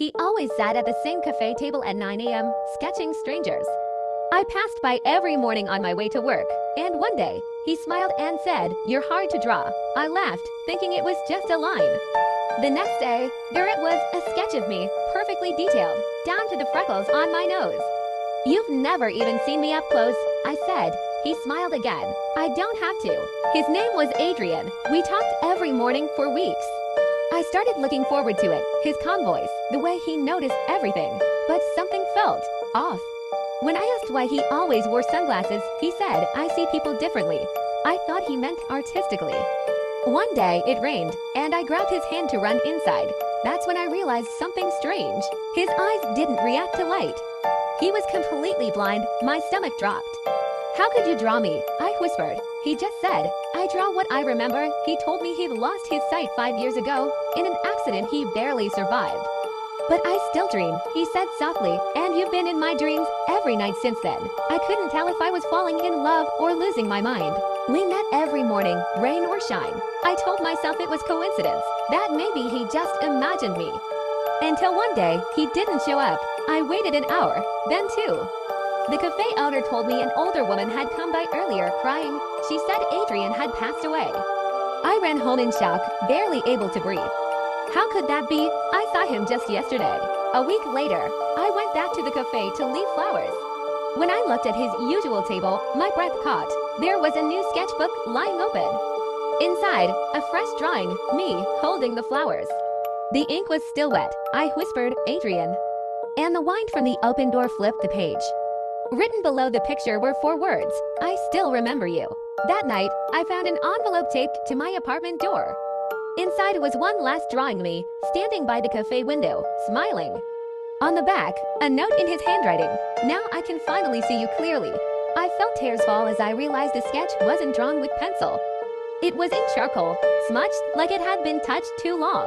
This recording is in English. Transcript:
He always sat at the same cafe table at 9 a.m., sketching strangers. I passed by every morning on my way to work, and one day, he smiled and said, "You're hard to draw." I laughed, thinking it was just a line. The next day, there it was, a sketch of me, perfectly detailed, down to the freckles on my nose. "You've never even seen me up close," I said. He smiled again. "I don't have to." His name was Adrian. We talked every morning for weeks. I started looking forward to it, his calm voice, the way he noticed everything. But something felt off. When I asked why he always wore sunglasses, he said, "I see people differently." I thought he meant artistically. One day, it rained, and I grabbed his hand to run inside. That's when I realized something strange. His eyes didn't react to light. He was completely blind. My stomach dropped. "How could you draw me?" I whispered. He just said, "I draw what I remember." He told me he'd lost his sight 5 years ago. In an accident he barely survived. "But I still dream," he said softly, "and you've been in my dreams every night since then." I couldn't tell if I was falling in love or losing my mind. We met every morning, rain or shine. I told myself it was coincidence, that maybe he just imagined me. Until one day, he didn't show up. I waited an hour, then two. The cafe owner told me an older woman had come by earlier, crying. She said Adrian had passed away. I ran home in shock, barely able to breathe. How could that be? I saw him just yesterday. A week later, I went back to the cafe to leave flowers. When I looked at his usual table, my breath caught. There was a new sketchbook lying open. Inside, a fresh drawing, me holding the flowers. The ink was still wet. I whispered, "Adrian." And the wind from the open door flipped the page. Written below the picture were 4 words, "I still remember you." That night, I found an envelope taped to my apartment door. Inside was one last drawing of me, standing by the cafe window, smiling. On the back, a note in his handwriting. "Now I can finally see you clearly." I felt tears fall as I realized the sketch wasn't drawn with pencil. It was in charcoal, smudged like it had been touched too long.